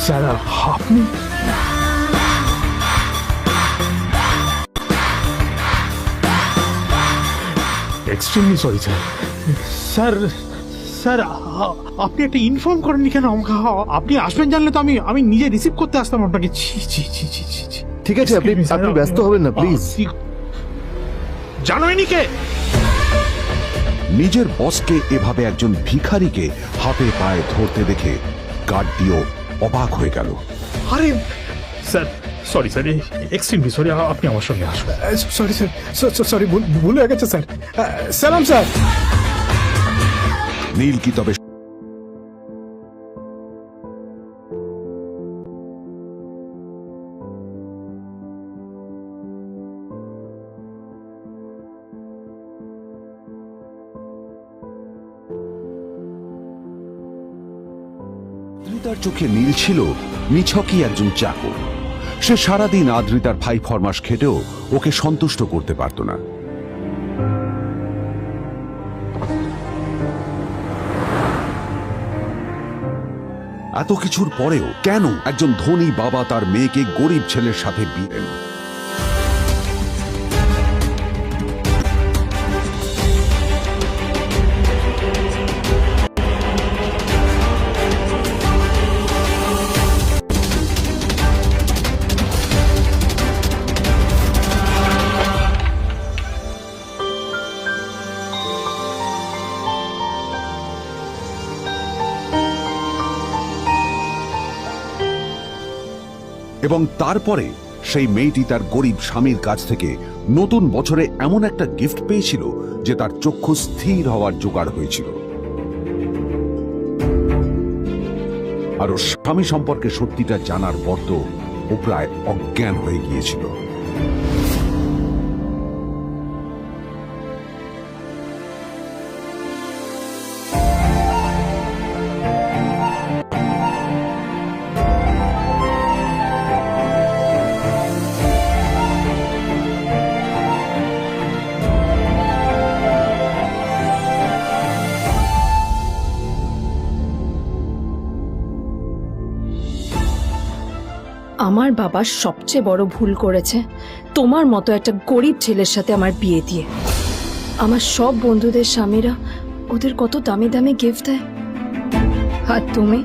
Sir আপনি extremely sorry sir. Sir sir আপনি একটা ইনফর্ম করেননি কেন আমাকে? আপনি আসবেন জানলে তো আমি নিজে রিসিভ করতে আসতাম আপনাকে। ছি ছি ছি ছি ছি ছি। ঠিক আছে, আপনি ব্যস্ত হবেন না প্লিজ। জানোইনি কে? নিজের বসকে এভাবে একজন ভিখারিকে হাতে পায়ে ধরতে দেখে গার্ডটিও অবাক হয়ে গেল। আরে sir sorry sir, extremely sorry. আপনি আমার সঙ্গে আসুন। সরি স্যার, সরি, ভুল হয়ে গেছে স্যার। সালাম স্যার। নীল কি তবে আদ্রিতার চোখে নীল ছিল নিছকই একজন চাকর। সে সারাদিন আদ্রিতার ভাই ফরমাস খেটেও ওকে সন্তুষ্ট করতে পারত না। এত কিছুর পরেও কেন একজন ধনী বাবা তার মেয়েকে গরিব ছেলের সাথে বিয়ে দেন? এবং তারপরে সেই মেয়েটি তার গরিব স্বামীর কাছ থেকে নতুন বছরে এমন একটা গিফট পেয়েছিল যে তার চক্ষু স্থির হওয়ার জোগাড় হয়েছিল। আর ওর স্বামী সম্পর্কে সত্যিটা জানার পর তো ও প্রায় অজ্ঞান হয়ে গিয়েছিল। আমার বাবা সবচেয়ে বড় ভুল করেছে তোমার মতো একটা গরিব ছেলের সাথে আমার বিয়ে দিয়ে। আমার সব বন্ধুদের স্বামীরা ওদের কত দামি দামি গিফট দেয়, আর তুমি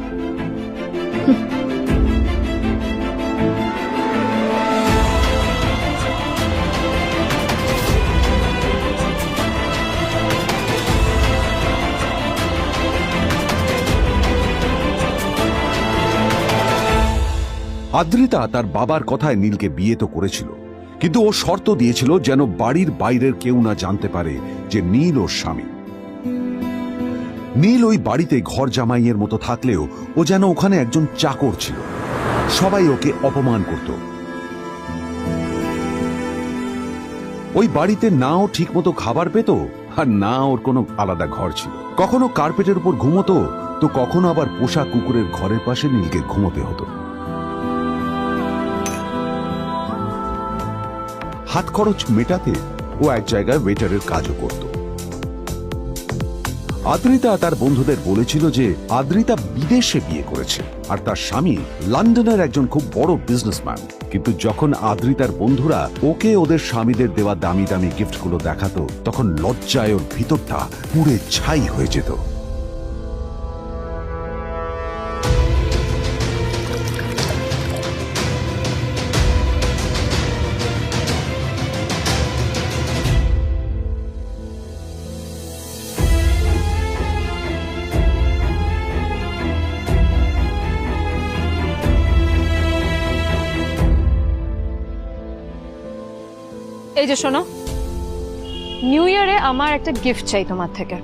আদ্রিতা তার বাবার কথায় নীলকে বিয়ে তো করেছিল, কিন্তু ও শর্ত দিয়েছিল যেন বাড়ির বাইরের কেউ না জানতে পারে যে নীল ওর স্বামী। নীল ওই বাড়িতে ঘর জামাইয়ের মতো থাকলেও ও যেন ওখানে একজন চাকর ছিল। সবাই ওকে অপমান করত। ওই বাড়িতে না ও ঠিক মতো খাবার পেত, আর না ওর কোনো আলাদা ঘর ছিল। কখনো কার্পেটের উপর ঘুমোতো, তো কখনো আবার পোষা কুকুরের ঘরের পাশে নীলকে ঘুমোতে হতো। হাত খরচ মেটাতে ও এক জায়গায় ওয়েটারের কাজও করত। আদ্রিতা তার বন্ধুদের বলেছিল যে আদ্রিতা বিদেশে বিয়ে করেছে আর তার স্বামী লন্ডনের একজন খুব বড় বিজনেসম্যান। কিন্তু যখন আদ্রিতার বন্ধুরা ওকে ওদের স্বামীদের দেওয়া দামি দামি গিফটগুলো দেখাতো, তখন লজ্জায় ওর ভিতরটা পুড়ে ছাই হয়ে যেত। এই যে শোনো, নিউ ইয়ারে আমার একটা গিফট চাই তোমার থেকে।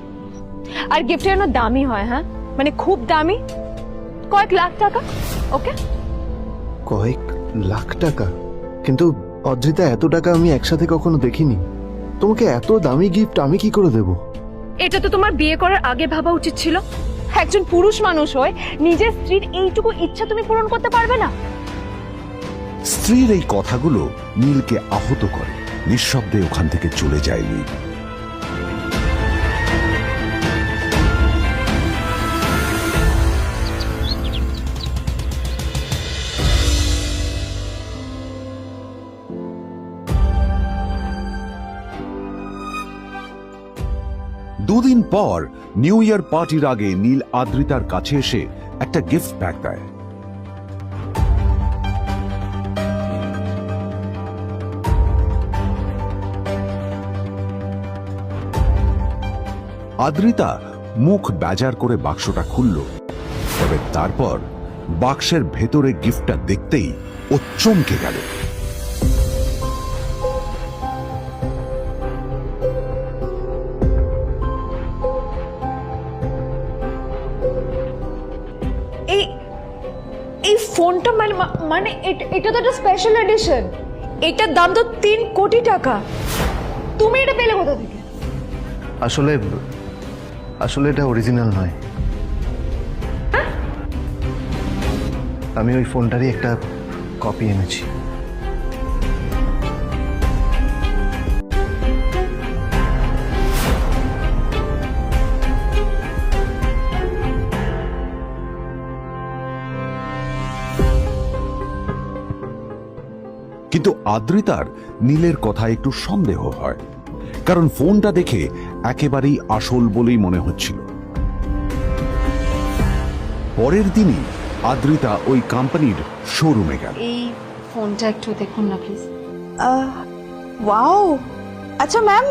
আর গিফটটা যেন দামি হয়, হ্যাঁ, মানে খুব দামি, কয়েক লাখ টাকা। ওকে? কয়েক লাখ টাকা? কিন্তু অদ্রিতা, এত টাকা আমি একসাথে কখনো দেখিনি। তোমাকে এত দামি গিফট আমি কি করে দেব? এটা তো তোমার বিয়ে করার আগে ভাবা উচিত ছিল। একজন পুরুষ মানুষ হয়ে নিজের স্ত্রীর এইটুকু ইচ্ছা তুমি পূরণ করতে পারবে না? স্ত্রীর এই কথাগুলো নীলকে আহত করে। নিঃশব্দে ওখান থেকে চলে যায় নীল। দুদিন পর নিউ ইয়ার পার্টির আগে নীল আদ্রিতার কাছে এসে একটা গিফট প্যাক দেয়। আদ্রিতা মুখ বেজার করে বাক্সটা খুলল, তবে তারপর বাক্সের ভেতরে গিফটটা দেখতেই ও চমকে গেল। এই এই ফোনটা মানে এটা তো একটা স্পেশাল এডিশন, এটার দাম তো 3 কোটি টাকা। তুমি এটা পেলে কোথা থেকে? আসলে আসলে এটা অরিজিনাল নয়। আমি ওই ফোনটারই একটা কপি এনেছি। কিন্তু আদ্রিতার নীলের কথা একটু সন্দেহ হয়, কারণ ফোনটা দেখে একেবারেই আসল বলেই মনে হচ্ছিল। পরের দিনই আদ্রিতা ওই কোম্পানির শোরুমে গেল। এই ফোনটা একটু দেখুন না প্লিজ। ওয়াও, আচ্ছা ম্যাম,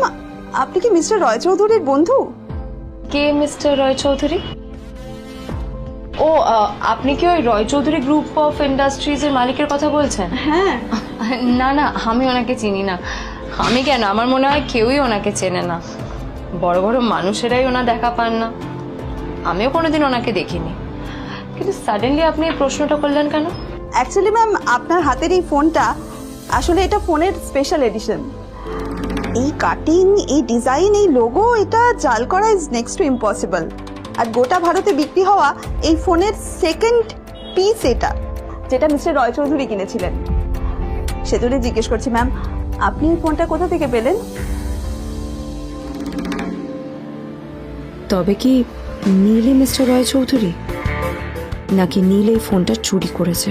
আপনি কি মিস্টার রয় চৌধুরীর বন্ধু? কে মিস্টার রয় চৌধুরী? ও আপনি কি ওই রয় চৌধুরী গ্রুপ অফ ইন্ডাস্ট্রিজের মালিকের কথা বলছেন? হ্যাঁ। না না, আমি ওনাকে চিনি না। আমি কেন, আমার মনে হয় কেউই ওনাকে চেনে না। বড় বড় মানুষেরাই ওনা দেখা পান না। আমিও কোনোদিন ওনাকে দেখিনি, কিন্তু সাডেনলি আপনি এই প্রশ্নটা করলেন কেন? অ্যাকচুয়ালি ম্যাম, আপনার হাতের এই ফোনটা আসলে এটা ফোনের স্পেশাল এডিশন। এই কাটিং, এই ডিজাইন, এই লোগো, এটা জাল করা ইজ নেক্সট টু ইম্পসিবল। আর গোটা ভারতে বিক্রি হওয়া এই ফোনের সেকেন্ড পিস এটা, যেটা মিস্টার রয় চৌধুরী কিনেছিলেন। সেজন্য জিজ্ঞেস করছি ম্যাম, আপনি এই ফোনটা কোথা থেকে পেলেন? তবে কি নীলই মিস্টার রয় চৌধুরী, নাকি নীল এই ফোনটা চুরি করেছে?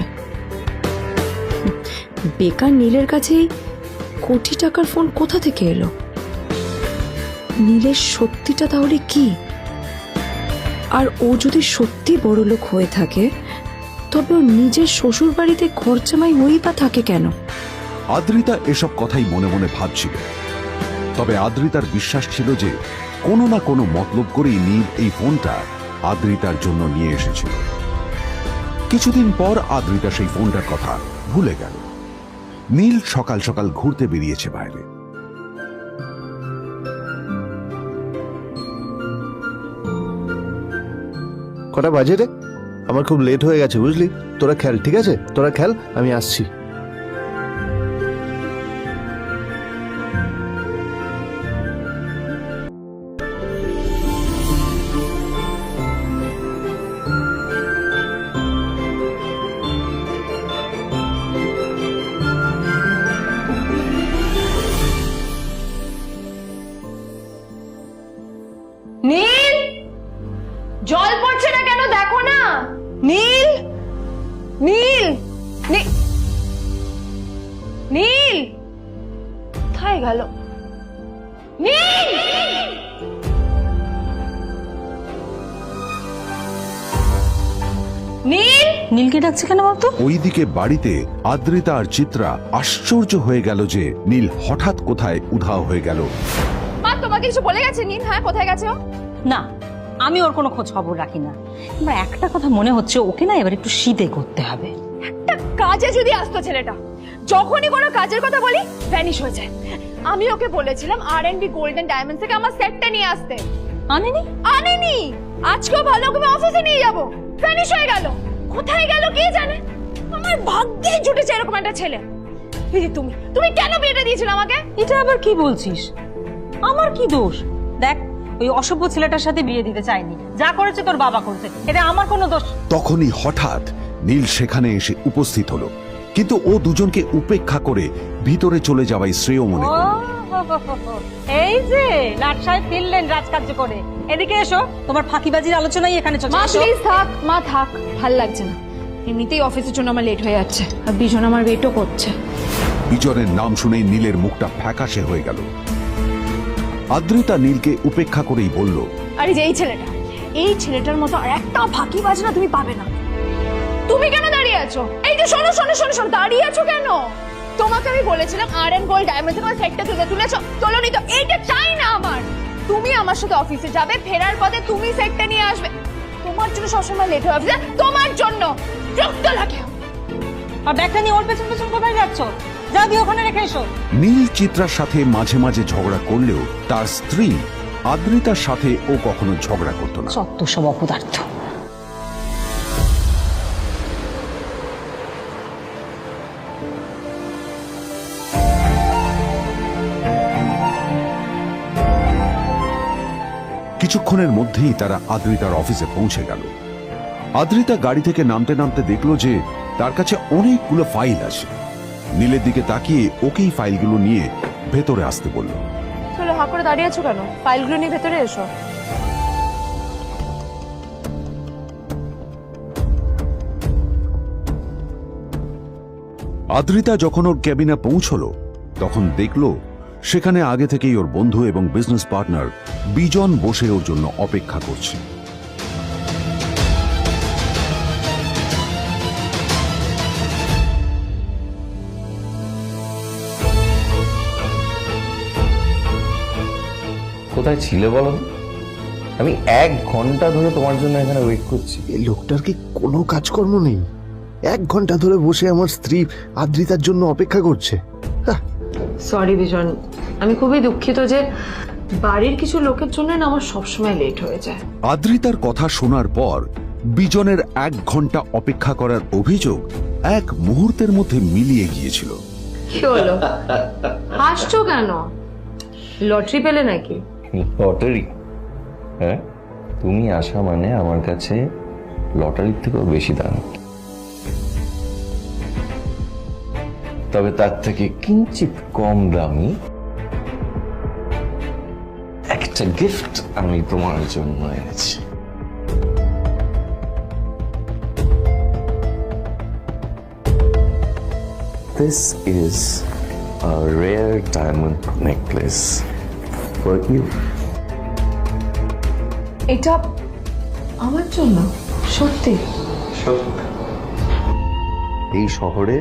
বেকার নীলের কাছেই কোটি টাকার ফোন কোথা থেকে এলো? নীলের সত্যিটা তাহলে কি? আর ও যদি সত্যি বড়লোক হয়ে থাকে, তবে ও নিজের শ্বশুর বাড়িতে খরচামাই হয়েই বা থাকে কেন? আদ্রিতা এসব কথাই মনে মনে ভাবছিল, তবে আদ্রিতার বিশ্বাস ছিল যে কোনো না কোনো মতলব করেই নীল এই ফোনটা আদ্রিতার জন্য নিয়ে এসেছিল। কিছুদিন পর আদ্রিতা সেই ফোনটার কথা ভুলে গেল। নীল সকাল সকাল ঘুরতে বেরিয়েছে বাইরে। কটা বাজে রে? আমার খুব লেট হয়ে গেছে, বুঝলি? তোরা খেল, ঠিক আছে? তোরা খেল, আমি আসছি। নীল, জল পড়ছে না কেন দেখো না। নীল, নীল, নীল কোথায় গেল? নীল, নীল, নীলকে ডাকছে কেন বলতো? ওইদিকে বাড়িতে আদ্রিতা আর চিত্রা আশ্চর্য হয়ে গেল যে নীল হঠাৎ কোথায় উধাও হয়ে গেল। মা তোমাকে কিছু বলে গেছে নীল? হ্যাঁ, কোথায় গেছে ও? না, আমি ওর কোনো খোঁজ খবর রাখি না। আমার একটা কথা মনে হচ্ছে, ওকে না এবার একটু শীতে করতে হবে। একটা কাজে যদি আসতো ছেলেটা, যখনই কোনো কাজের কথা বলি ভ্যানিশ হয়ে যায়। আমি ওকে বলেছিলাম আর&বি গোল্ডেন ডায়মন্ডস থেকে আমার সেটটা নিয়ে আসতে, আনেনি। আনেনি। আজকেও ভালো করে অফিসে নিয়ে যাব, ভ্যানিশ হয়ে গেল। কোথায় গেল কে জানে। আমার ভাগ্যে জুটেছে এরকম একটা ছেলে। দিদি, তুমি কেন বিয়েটা দিয়েছিলে আমাকে? এটা আবার কি বলছিস? আমার কি দোষ? দেখ, ওই অসভ্য ছেলেটার সাথে বিয়ে দিতে চাইনি। যা করেছে তোর বাবা করেছে, এটা আমার কোনো দোষ। তখনই হঠাৎ নীল সেখানে এসে উপস্থিত হলো, কিন্তু ও দুজনকে উপেক্ষা করে ভিতরে চলে যাওয়াই শ্রেয় মনে ও, করল। এই যে লাট সাহেব ফিরলেন রাজকার্য করে। এদিকে এসো, তোমার ফাঁকিবাজির আলোচনাই এখানে চলছে। মা এসো। প্লিজ থাক, মা থাক, ভাল লাগছে না। এমনিতেই অফিসের জন্য আমার লেট হয়ে যাচ্ছে, আর বিজন আমার ওয়েটও করছে। বিজনের নাম শুনেই নীলের মুখটা ফ্যাকাশে হয়ে গেল। আদ্রিতা নীলকে উপেক্ষা করেই বলল, আরে যে এই ছেলেটার মতো আর একটা ফাঁকি বাজনা তুমি পাবে না। তুমি কেন দাঁড়িয়ে আছো? এই যে শোনো শোনো শোনো শোনো, দাঁড়িয়ে আছো কেন? তোমাকে আমি বলেছিলাম আর&, গোল্ড ডায়মন্ড তোমার সেটটা তুলেছো, তোলোনি তো। এইটা চাই না আমার। তুমি আমার সাথে অফিসে যাবে, ফেরার পথে তুমি সেটটা নিয়ে আসবে। তোমার জন্য সবসময় লেট হয়ে অফিসে, তোমার জন্য বিরক্ত লাগে। আর ব্যাগটা নিয়ে ওর পেছন পেছন কোথায় যাচ্ছ? যা দিয়ে ওখানে রেখে এসো। নীল চিত্রার সাথে মাঝে মাঝে ঝগড়া করলেও তার স্ত্রী আদ্রিতার সাথে ও কখনো ঝগড়া করত না। সত্য সব অপদার্থ। কিছুক্ষণের মধ্যেই তারা আদ্রিতার অফিসে পৌঁছে গেল। আদ্রিতা গাড়ি থেকে নামতে নামতে দেখলো যে তার কাছে অনেকগুলো ফাইল আছে। নীলের দিকে তাকিয়ে ওকেই ফাইলগুলো নিয়ে ভেতরে আসতে বলল। চলো, হাঁ করে দাঁড়িয়ে আছো কেন? ফাইলগুলো নিয়ে ভেতরে এসো। আদ্রিতা যখন ওর ক্যাবিনে পৌঁছলো তখন দেখলো সেখানে আগে থেকেই ওর বন্ধু এবং বিজনেস পার্টনার বিজন বসে ওর জন্য অপেক্ষা করছে। কোথায় ছিলে বলো? আমি 1 ঘন্টা ধরে তোমার জন্য এখানে ওয়েট করছি। এই লোকটার কি কোনো কাজকর্ম নেই? 1 ঘন্টা ধরে বসে আমার স্ত্রী আদ্রিতার জন্য অপেক্ষা করছে। সরি বিজন, আমি খুবই দুঃখিত যে বাড়ির কিছু লোকের জন্য না আমার সবসময় লেট হয়ে যায়। আদ্রিতার কথা শোনার পর বিজনের 1 ঘন্টা অপেক্ষা করার অভিযোগ 1 মুহূর্তের মধ্যে মিলিয়ে গিয়েছিল। কি হলো, হাসছো কেন? লটারি পেলে নাকি? লটারি? হ্যাঁ, তুমি আসা মানে আমার কাছে লটারির থেকেও বেশি দাম। তবে তার থেকে কিঞ্চিত কম দামি একটা গিফট আমি তোমার জন্য এনেছি। This is a rare diamond necklace for you. এটা আমার জন্য? সত্যি? এই শহরে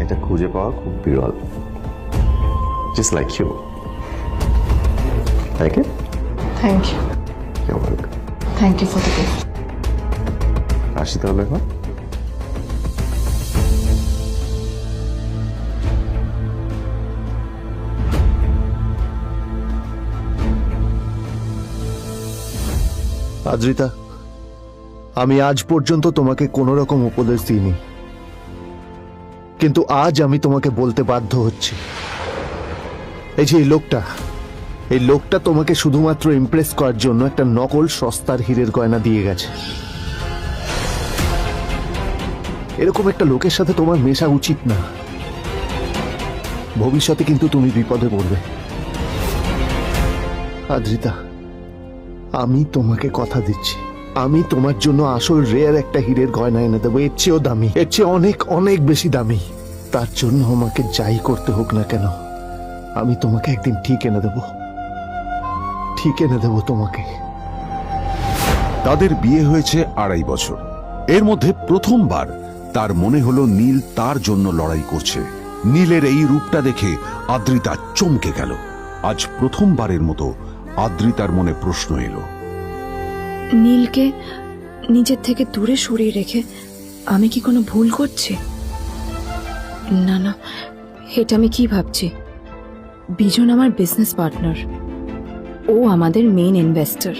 এটা খুঁজে পাওয়া খুব বিরল। Just like you. Like it? Thank you. You're welcome. Thank you for the gift. আসি তাহলে এখন। আদ্রিতা, আমি আজ পর্যন্ত তোমাকে কোনো রকম উপদেশ দিইনি, কিন্তু আজ আমি তোমাকে বলতে বাধ্য হচ্ছি। এই যে এই লোকটা তোমাকে শুধুমাত্র ইমপ্রেস করার জন্য একটা নকল সস্তার হীরের গয়না দিয়ে গেছে। এরকম একটা লোকের সাথে তোমার মেশা উচিত না। ভবিষ্যতে কিন্তু তুমি বিপদে পড়বে। আদ্রিতা, আমি তোমাকে কথা দিচ্ছি, আমি তোমার জন্য আসল রেয়ার একটা হীরের গয়না এনে দেবো, এর চেয়েও দামি, এর চেয়ে অনেক অনেক বেশি দামি। তার জন্য আমাকে যাই করতে হোক না কেন, আমি তোমাকে একদিন ঠিক এনে দেবো, ঠিক এনে দেবো তোমাকে। তাদের বিয়ে হয়েছে 2.5 বছর। এর মধ্যে প্রথমবার তার মনে হলো নীল তার জন্য লড়াই করছে। নীলের এই রূপটা দেখে আদ্রিতা চমকে গেল। আজ প্রথমবারের মতো আদ্রিতার মনে প্রশ্ন এলো, নীলকে নিজের থেকে দূরে সরিয়ে রেখে আমি কি কোনো ভুল করছি? না না, এটা আমি কি ভাবছি? বিজন আমার বিজনেস পার্টনার, ও আমাদের মেইন ইনভেস্টর।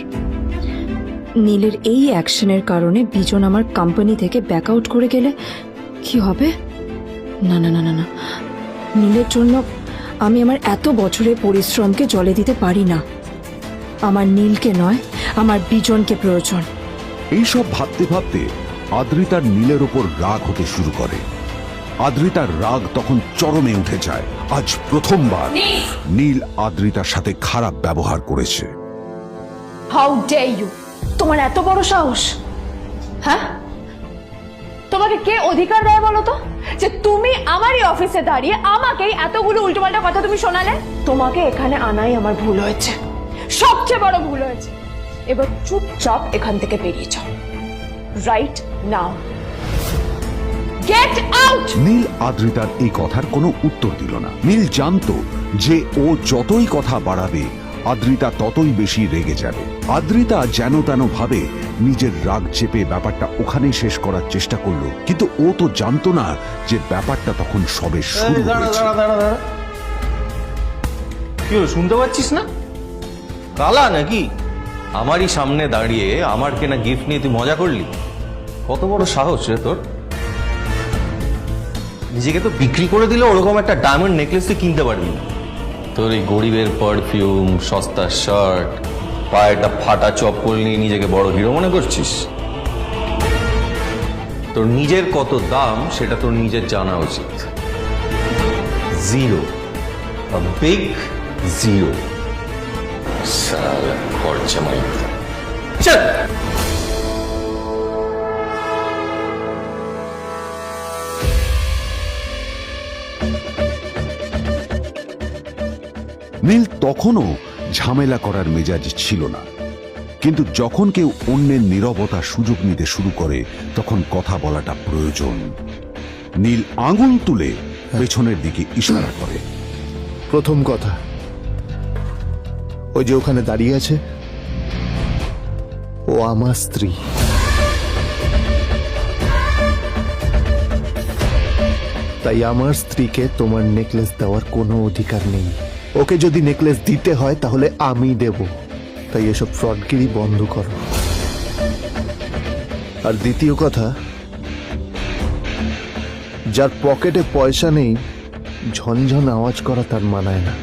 নীলের এই অ্যাকশনের কারণে বিজন আমার কোম্পানি থেকে ব্যাক আউট করে গেলে কি হবে? না না না না না, নীলের জন্য আমি আমার এত বছরের পরিশ্রমকে জলে দিতে পারি না। আমার নীলকে নয়, আমার বিজনকে প্রয়োজন। এইসব ভাবতে ভাবতে আদ্রিতার নীলের ওপর রাগ হতে শুরু করে। আদ্রিতার রাগ তখন চরমে উঠে যায়। আজ প্রথমবার নীল আদ্রিতার সাথে খারাপ ব্যবহার করেছে। How dare you! তোমার এত বড় সাহস! হ্যাঁ, তোমাকে কে অধিকার দেয় বলো তো যে তুমি আমারই অফিসে দাঁড়িয়ে আমাকেই এতগুলো উল্টোপাল্টা কথা তুমি শোনালে? তোমাকে এখানে আনাই আমার ভুল হয়েছে। সবচেয়ে বড় ভুল হয়েছে। এবার চুপচাপ এখান থেকে বেরিয়ে যাও, right now. Get out. Neel আদ্রিতার এই কথার কোনো উত্তর দিল না। নীল জানতো যে ও যতই কথা বাড়াবে আদ্রিতা ততই বেশি রেগে যাবে। আদ্রিতা যেন তেন ভাবে নিজের রাগ চেপে ব্যাপারটা ওখানেই শেষ করার চেষ্টা করলো, কিন্তু ও তো জানতো না যে ব্যাপারটা তখন সবে শুরু হয়েছে। কি হলো, শুনতে পাচ্ছিস না? কালা নাকি? আমারই সামনে দাঁড়িয়ে আমার কেনা গিফট নিয়ে তুই মজা করলি? কত বড় সাহস রে তোর! নিজেকে তো বিক্রি করে দিলে ওরকম একটা ডায়মন্ড নেকলেস তুই কিনতে পারবি না। তোর এই গরিবের পারফিউম, সস্তা শার্ট, পায়ে একটা ফাটা চপ্পল নিয়ে নিজেকে বড় হিরো মনে করছিস? তোর নিজের কত দাম সেটা তোর নিজের জানা উচিত। Zero, big zero. সালা খরচা মাই। চল। নীল তখনও ঝামেলা করার মেজাজ ছিল না, কিন্তু যখন কেউ অন্যের নীরবতা সুযোগ নিতে শুরু করে তখন কথা বলাটা প্রয়োজন। নীল আঙুল তুলে পেছনের দিকে ইশারা করে। প্রথম কথা, ওই যে ওখানে দাঁড়িয়ে আছে, ও আমার স্ত্রী। তাই আমার স্ত্রীকে তোমার নেকলেস দেওয়ার কোনো অধিকার নেই। ওকে যদি নেকলেস দিতে হয় তাহলে আমি দেব। তাই এসব ফ্রডগিরি বন্ধ করো। আর দ্বিতীয় কথা, যার পকেটে পয়সা নেই ঝনঝন আওয়াজ করা তার মানায় না।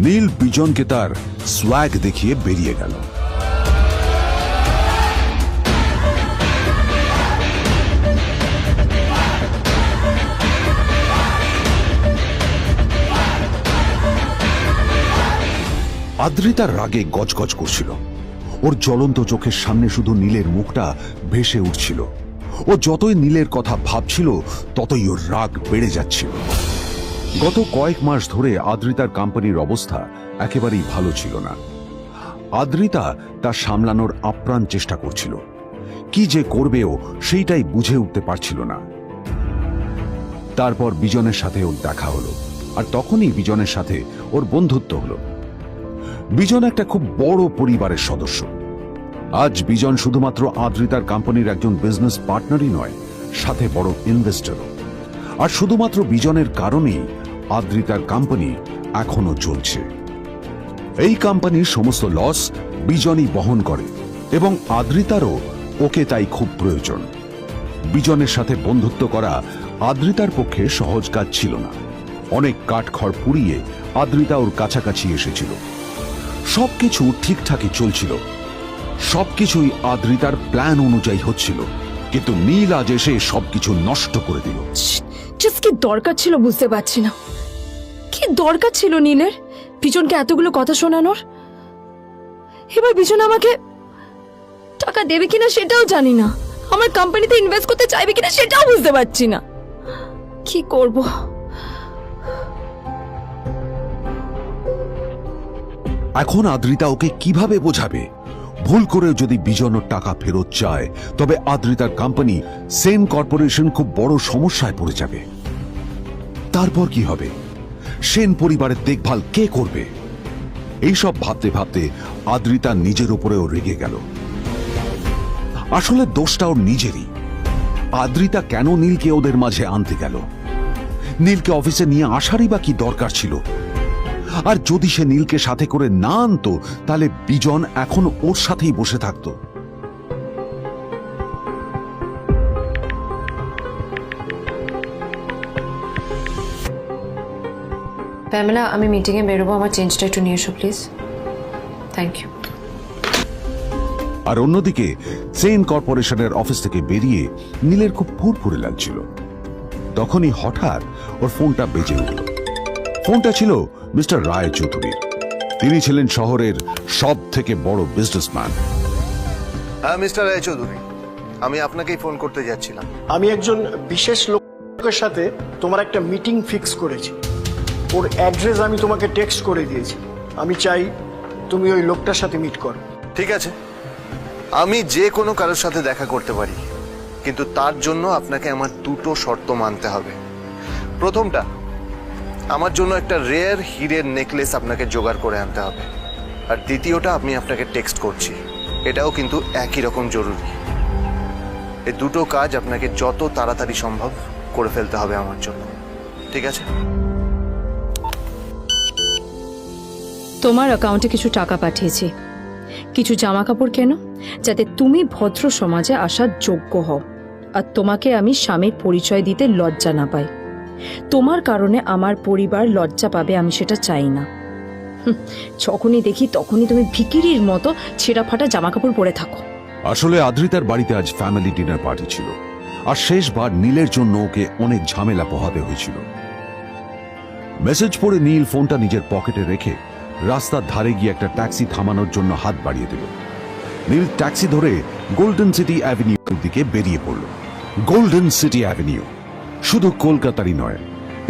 নীল বিজনকে তার সোয়াগ দেখিয়ে বেরিয়ে গেল। আদ্রিতার রাগে গজগজ করছিল। ওর জ্বলন্ত চোখের সামনে শুধু নীলের মুখটা ভেসে উঠছিল। ও যতই নীলের কথা ভাবছিল ততই ওর রাগ বেড়ে যাচ্ছিল। গত কয়েক মাস ধরে আদ্রিতার কোম্পানির অবস্থা একেবারেই ভালো ছিল না। আদ্রিতা তা সামলানোর আপ্রাণ চেষ্টা করছিল। কি যে করবেও সেইটাই বুঝে উঠতে পারছিল না। তারপর বিজনের সাথে ওর দেখা হলো, আর তখনই বিজনের সাথে ওর বন্ধুত্ব হলো। বিজন একটা খুব বড় পরিবারের সদস্য। আজ বিজন শুধুমাত্র আদ্রিতার কোম্পানির একজন বিজনেস পার্টনারই নয়, সাথে বড় ইনভেস্টরও। আর শুধুমাত্র বিজনের কারণেই আদ্রিতার কোম্পানি এখনো চলছে। এই কোম্পানির সমস্ত লস বিজনই বহন করে এবং আদ্রিতারও ওকে তাই খুব প্রয়োজন। বিজনের সাথে বন্ধুত্ব করা আদ্রিতার পক্ষে সহজ কাজ ছিল না। অনেক কাঠখড় পুড়িয়ে আদ্রিতা ওর কাছাকাছি এসেছিল। সবকিছু ঠিকঠাকই চলছিল, সবকিছুই আদ্রিতার প্ল্যান অনুযায়ী হচ্ছিল, কিন্তু নীল আজ এসে সবকিছু নষ্ট করে দিল। জাস্ট কি দরকার ছিল বুঝতে পারছি না। কি দরকার ছিল নীলের বিজনকে এতগুলো কথা শোনানোর? এবার বিজন আমাকে টাকা দেবে কিনা সেটাও জানি না। আমার কোম্পানিতে ইনভেস্ট করতে চাইবে কিনা সেটাও বুঝতে পারছি না। কি করব? এখন আদ্রিতা ওকে কিভাবে বোঝাবে? ভুল করে যদি বিজন ওর টাকা ফেরত চায় তবে আদ্রিতার কোম্পানি সেন কর্পোরেশন খুব বড় সমস্যায় পড়ে যাবে। তারপর কি হবে? সেন পরিবারের দেখভাল কে করবে? এইসব ভাবতে ভাবতে আদ্রিতা নিজের উপরেও রেগে গেল। আসলে দোষটা ওর নিজেরই। আদ্রিতা কেন নীলকে ওদের মাঝে আনতে গেল? নীলকে অফিসে নিয়ে আসারই বা কি দরকার ছিল? আর যদি সে নীলকে সাথে করে না আনতো তাহলে বিজন এখন ওর সাথেই বসে থাকতো। প্যামেলা, আমি মিটিংয়ে বেরোবো, আমার চেঞ্জটা একটু নিয়ে এসো প্লিজ। Thank you. আর অন্যদিকে সেন কর্পোরেশনের অফিস থেকে বেরিয়ে নীলের খুব ফুরফুরে লাগছিল। তখনই হঠাৎ ওর ফোনটা বেজে উঠল। ফোনটা ছিল মিস্টার রায় চৌধুরীর। তিনি ছিলেন শহরের সব থেকে বড় বিজনেসম্যান। হ্যাঁ মিস্টার রায়চৌধুরী, আমি আপনাকেই ফোন করতে যাচ্ছিলাম। আমি একজন বিশেষ লোক লোকের সাথে তোমার একটা মিটিং ফিক্স করেছি। ওর অ্যাড্রেস আমি তোমাকে টেক্সট করে দিয়েছি। আমি চাই তুমি ওই লোকটার সাথে মিট করো। ঠিক আছে, আমি যে কোনো কারোর সাথে দেখা করতে পারি, কিন্তু তার জন্য আপনাকে আমার দুটো শর্ত মানতে হবে। প্রথমটা, আমার জন্য একটা রেয়ার হীরের নেকলেস আপনাকে জোগাড় করে আনতে হবে। আর দ্বিতীয়টা, আমি আপনাকে টেক্সট করছি, এটাও কিন্তু একই রকম জরুরি। এই দুটো কাজ আপনাকে যত তাড়াতাড়ি সম্ভব করে ফেলতে হবে আমার জন্য, ঠিক আছে? তোমার অ্যাকাউন্টে কিছু টাকা পাঠিয়েছি, কিছু জামা কাপড় কেনো, যাতে তুমি ভদ্র সমাজে আসার যোগ্য হও, আর তোমাকে আমি স্বামীর পরিচয় দিতে লজ্জা না পাই। তোমার কারণে আমার পরিবার লজ্জা পাবে, আমি সেটা চাই না। যখনই দেখি তখনই তুমি ভিখিরির মতো ছেঁড়া ফাটা জামা কাপড় পরে থাকো। আসলে আদ্রিতার বাড়িতে আজ ফ্যামিলি ডিনার পার্টি ছিল, আর শেষবার নীলের জন্য ওকে অনেক ঝামেলা পোহাতে হয়েছিল। মেসেজ পড়ে নীল ফোনটা নিজের পকেটে রেখে রাস্তার ধারে গিয়ে একটা ট্যাক্সি থামানোর জন্য হাত বাড়িয়ে দিল। নীল ট্যাক্সি ধরে গোল্ডেন সিটি অ্যাভিনিউর দিকে বেরিয়ে পড়ল। গোল্ডেন সিটি অ্যাভিনিউ শুধু কলকাতারই নয়,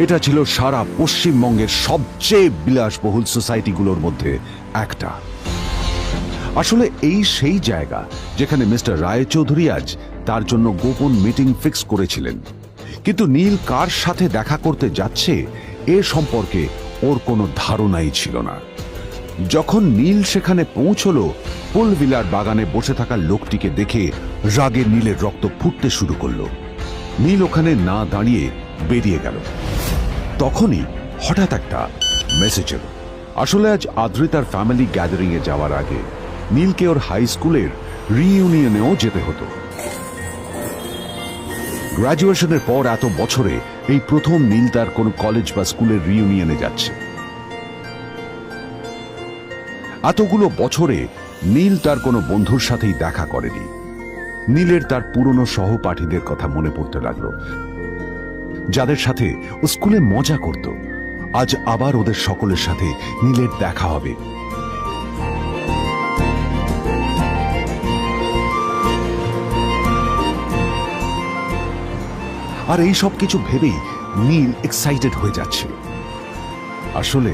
এটা ছিল সারা পশ্চিমবঙ্গের সবচেয়ে বিলাসবহুল সোসাইটিগুলোর মধ্যে একটা। আসলে এই সেই জায়গা যেখানে মিস্টার রায়চৌধুরী আজ তার জন্য গোপন মিটিং ফিক্স করেছিলেন। কিন্তু নীল কার সাথে দেখা করতে যাচ্ছে এ সম্পর্কে ওর কোনো ধারণাই ছিল না। যখন নীল সেখানে পৌঁছলো, পুলভিলার বাগানে বসে থাকা লোকটিকে দেখে রাগে নীলের রক্ত ফুটতে শুরু করলো। নীল ওখানে না দাঁড়িয়ে বেরিয়ে গেল। তখনই হঠাৎ একটা মেসেজ এলো। আসলে আজ আদ্রিতার ফ্যামিলি গ্যাদারিং এ যাওয়ার আগে নীলকে ওর হাই স্কুলের রিইউনিয়নেও যেতে হতো। গ্র্যাজুয়েশনের পর এত বছরে এই প্রথম নীল তার কোনো কলেজ বা স্কুলের রিইউনিয়নে যাচ্ছে। এতগুলো বছরে নীল তার কোনো বন্ধুর সাথেই দেখা করেনি। নীলের তার পুরনো সহপাঠীদের কথা মনে পড়তে লাগলো, যাদের সাথে ও স্কুলে মজা করত। আজ আবার ওদের সকলের সাথে নীলের দেখা হবে। আর এই সব কিছু ভেবেই নীল এক্সাইটেড হয়ে যাচ্ছিল। আসলে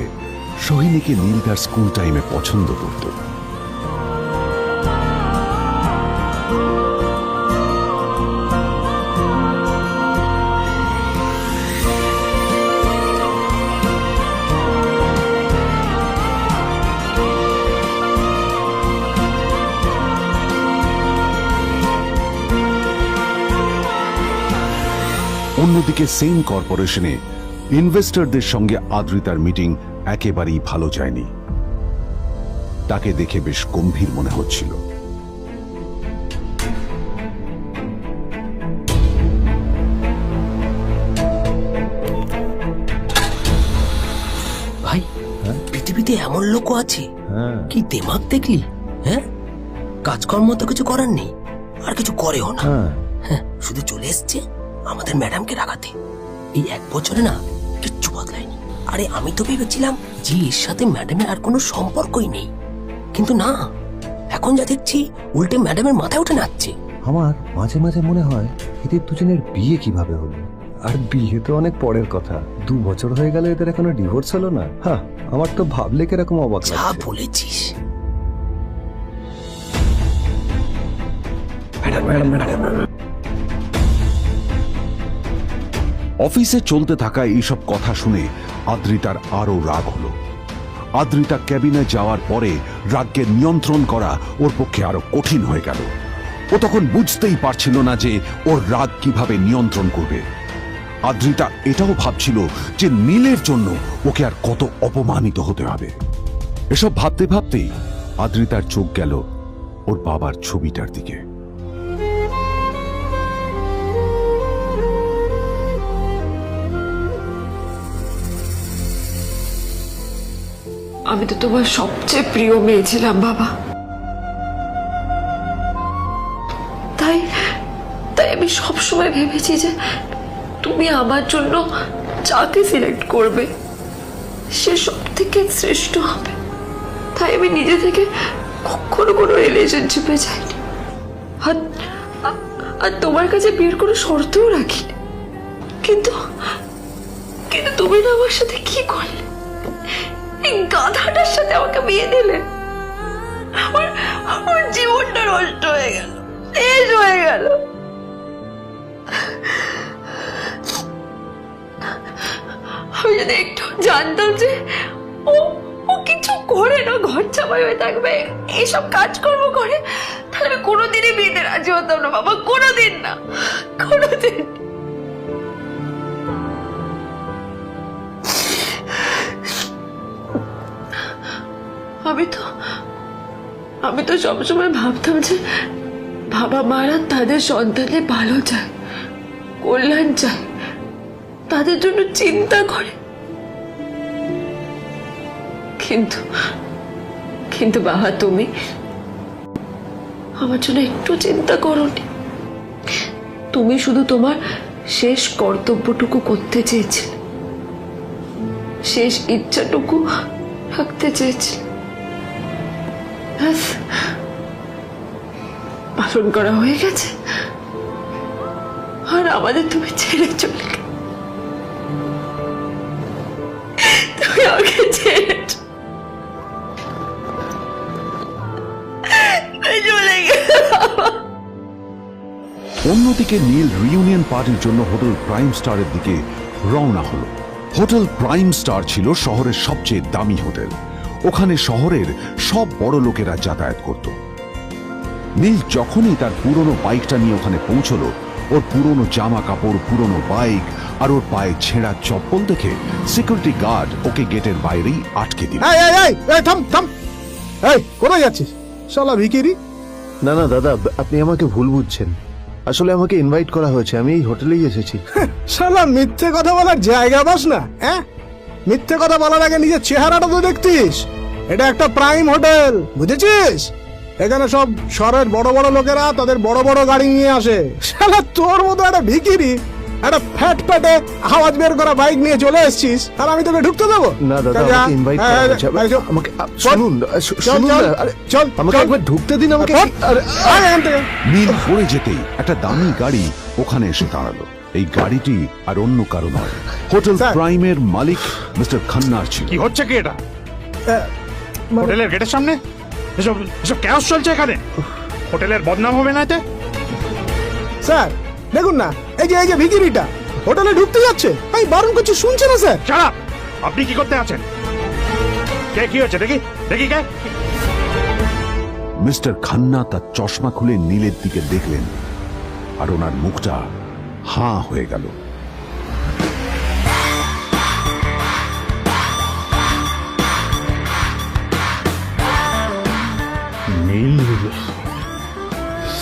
সোহিনীকে নীল তার স্কুল টাইমে পছন্দ করত। অন্যদিকে সেম কর্পোরেশনে ইনভেস্টরদের সঙ্গে আদ্রিতার মিটিং একেবারেই ভালো যায়নি। তাকে দেখে বেশ গম্ভীর মনে হচ্ছিল। ভাই, পৃথিবীতে এমন লোকও আছে, কি দিমাগ দেখলি? হ্যাঁ, কাজকর্ম তো কিছু করার নেই, আর কিছু করেও না। হ্যাঁ, শুধু চলে এসছে আমাদের ম্যাডামকে রাখাতে। এই 1 বছরে না কিচ্ছু বদলায়নি। আরে আমি তো ভেবেছিলাম যে এর সাথে ম্যাডামের আর কোনো সম্পর্কই নেই, কিন্তু না, এখন যা দেখছি উল্টে ম্যাডামের মাথায় উঠে নাচছে। আমার মাঝে মাঝে মনে হয় এদের দুজনের বিয়ে কিভাবে হলো। আর বিয়ে তো অনেক পরের কথা, 2 বছর হয়ে গেল এদের এখনো ডিভোর্স হলো না। হ্যাঁ, আমার তো ভাবলে কিরকম অবাক যা লাগছে। বলেছিস। অফিসে চলতে থাকা এইসব কথা শুনে আদ্রিতার আরো রাগ হলো। আদ্রিতা ক্যাবিনে যাওয়ার পরে রাগকে নিয়ন্ত্রণ করা ওর পক্ষে আরো কঠিন হয়ে গেল। ও তখন বুঝতেই পারছিল না যে ওর রাগ কিভাবে নিয়ন্ত্রণ করবে। আদ্রিতা এটাও ভাবছিল যে নীলের জন্য ওকে আর কত অপমানিত হতে হবে। এসব ভাবতে ভাবতেই আদ্রিতার চোখ গেল ওর বাবার ছবিটার দিকে। আমি তো তোমার সবচেয়ে প্রিয় মেয়ে ছিলাম বাবা, তাই তাই আমি সবসময় ভেবেছি যে তুমি আমার জন্য যাকে সিলেক্ট করবে সে সব থেকে শ্রেষ্ঠ হবে। তাই আমি নিজে থেকে কখনো কোনো রিলেশনশিপে যাইনি, আর তোমার কাছে বিয়ের কোনো শর্তও রাখিনি। কিন্তু কিন্তু তুমি না আমার সাথে কি করলে? এই গাধাটার সাথে আমাকে বিয়ে দিলে। আমার আমার জীবনটা নষ্ট হয়ে গেল, শেষ হয়ে গেল। আমি যদি একটু জানতাম যে ও ও কিছু করে না, ঘর চাপাই হয়ে থাকবে, এইসব কাজকর্ম করে, তাহলে আমি কোনোদিনই বিয়েতে রাজি হতাম না বাবা, কোনোদিন না, কোনোদিন। আমি তো সবসময় ভাবতাম যে বাবা মারা তাদের সন্তানের ভালো চায়, কল্যাণ চায়, তাদের জন্য চিন্তা করে। কিন্তু কিন্তু বাবা, তুমি আমার জন্য একটু চিন্তা করোনি। তুমি শুধু তোমার শেষ কর্তব্যটুকু করতে চেয়েছিলে, শেষ ইচ্ছাটুকু রাখতে চেয়েছিলে, ব্যাস পালন করা হয়ে গেছে। আর আমাদের তুমি ছেড়ে চলে গেলে, তুমি আমাকে ছেড়ে চলে গেলে। অন্যদিকে নীল রিইউনিয়ন পার্টির জন্য হোটেল প্রাইম স্টারের দিকে রওনা হলো। হোটেল প্রাইম স্টার ছিল শহরের সবচেয়ে দামি হোটেল। ওখানে শহরের সব বড় লোকেরা যাতায়াত করত। নীল যখনই তার পুরনো বাইকটা নিয়ে ওখানে পৌঁছলো, ওর পুরনো জামা কাপড়, পুরনো বাইক আর ওর পায়ে ছেঁড়া চপ্পল দেখে সিকিউরিটি গার্ড ওকে গেটের বাইরেই আটকে দিল। থাম থাম, এই কোথায় যাচ্ছিস শালা ভিখিরি? না না দাদা, আপনি আমাকে ভুল বুঝছেন। আসলে আমাকে ইনভাইট করা হয়েছে, আমি এই হোটেলেই এসেছি। শালা মিথ্যে কথা বলার জায়গা পাস না? হ্যাঁ, মিথ্যে কথা বলার আগে নিজের চেহারাটা তো দেখতিস। এটা একটা প্রাইম হোটেল, বুঝেছিস? এখানে সব শহরের বড় বড় লোকেরা তাদের বড় বড় গাড়ি নিয়ে আসে। শালা তোর মতো একটা ভিখিরি একটা ফ্যাট প্যাটে আওয়াজ বের করা বাইক নিয়ে চলে এসেছিস, আর আমি তোকে ঢুকতে দেবো না দাদা, আমাকে ইনভাইট করা হয়েছে। আমাকে শুনুন শুনুন, আরে চল আমাকে একবার ঢুকতে দিন আমাকে। নীল পড়ে যেতেই একটা দামি গাড়ি ওখানে এসে দাঁড়ালো। এই গাড়িটি আর অন্য কারো নয়, হোটেল প্রাইমের মালিক মিস্টার খান্নার ছিল। কি হচ্ছে কি এটা? হোটেলের গেটের সামনে এসব এসব ক্যাশ চলছে এখানে। হোটেলের বদনাম হবে না এতে? স্যার দেখুন না, এই যে ভিখিরিটা হোটেলে ঢুকতে যাচ্ছে, আমি বারণ করছি, শুনছে না স্যার? শালা, আপনি কি করতে আছেন? কে কি হচ্ছে দেখি দেখি কে? মিস্টার খান্না তার চশমা খুলে নীলের দিকে দেখলেন, আর ওনার মুখটা হাঁ হয়ে গেল। নীল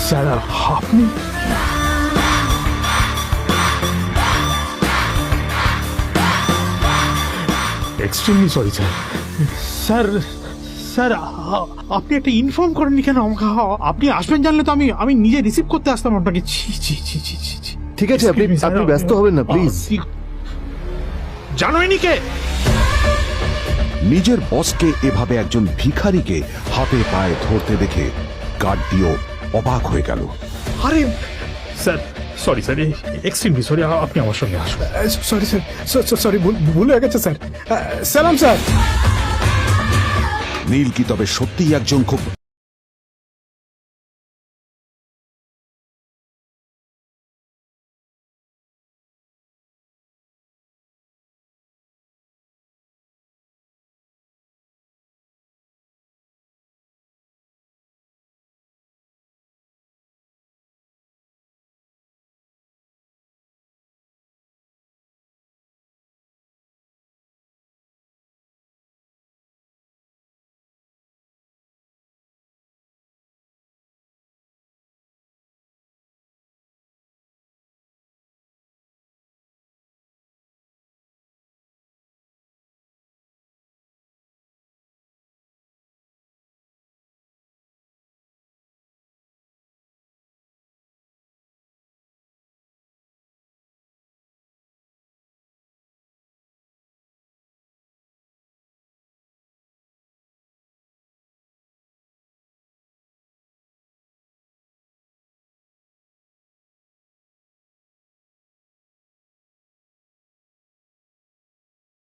স্যার, আপনি? Extremely sorry sir. Sir sir, আপনি একটা ইনফর্ম করেননি কেন আমাকে? আপনি আসবেন জানলে তো আমি নিজে রিসিভ করতে আসতাম আপনাকে। ছি ছি ছি ছি ছি ছি। ঠিক আছে, আপনি ব্যস্ত হবেন না প্লিজ। জানোইনি কে? নিজের বসকে এভাবে একজন ভিখারিকে হাতে পায়ে ধরতে দেখে গার্ডটিও অবাক হয়ে গেল। আরে sir, sorry sir, extremely sorry, আপনি আমার সঙ্গে আসুন। সরি স্যার, সরি, ভুল হয়ে গেছে স্যার। সালাম স্যার। নীল কি তবে সত্যিই একজন খুব